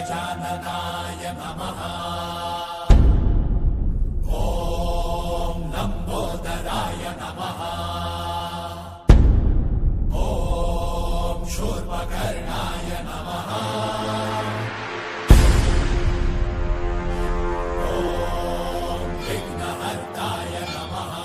गजाननाय नमः। ॐ लम्बोदराय नमः। ॐ शूर्पकर्णाय नमः। ॐ विघ्नहर्ताय नमः।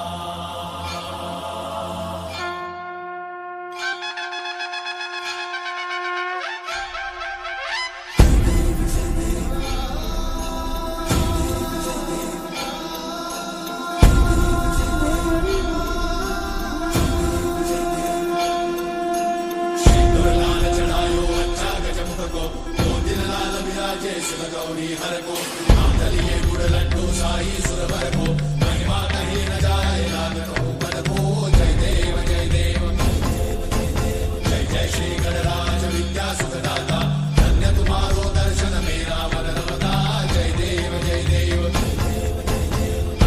गौरी हर को मातलिए गुड़ लड्डू साई सुरवर को महिमा कहीं न जाए लागत हो पद को। जय देव जय देव जय जय श्री गणराज विद्या सुखदाता धन्य तुम्हारो दर्शन मेरा मन रमता। जय देव जय देव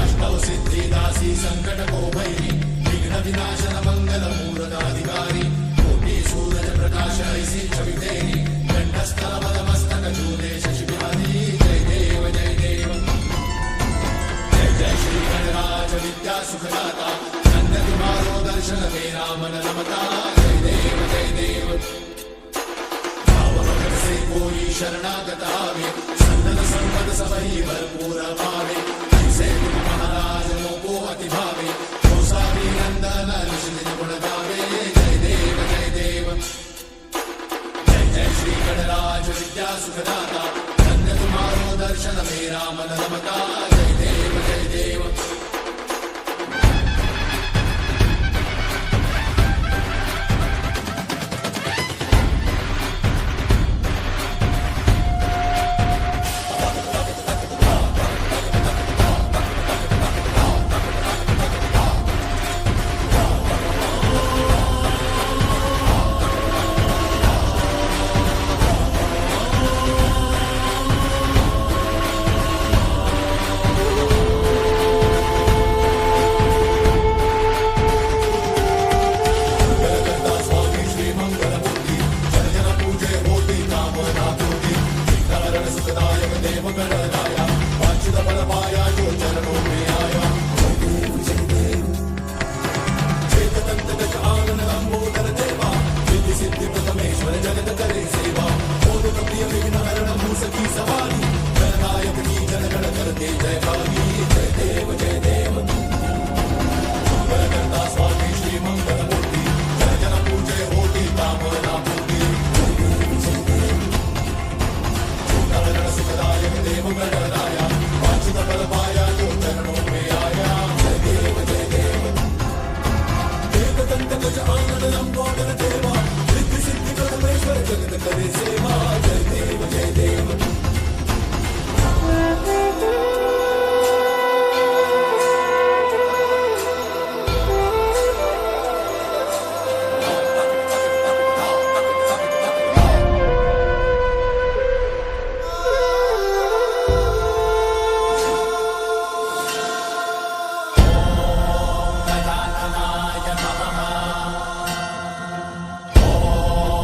अष्टौ सिद्धि दासी संकट को भैरी विघ्न विनाशन मंगल मूर्त अधिकारी कोटि सूरज प्रकाश ऐसी छवि तेरी कंठस्थल पदमस्तक चूले शशि विद्या सुखदाता धन्य तुम्हारो दर्शन मेरा मन रमता। जय देव जय देव भाव भगत से कोई शरणागत आवे संतन संपद सबही भरपूर पावे। ऐसे तुम महाराज को अति भावे तो सारी नंदन निश्चित गुण गावे। जय देव जय देव जय जय श्री गणराज विद्या सुखदाता धन्य तुम्हारो दर्शन मेरा मन रमता। जय देव जय देव जय देव जय देव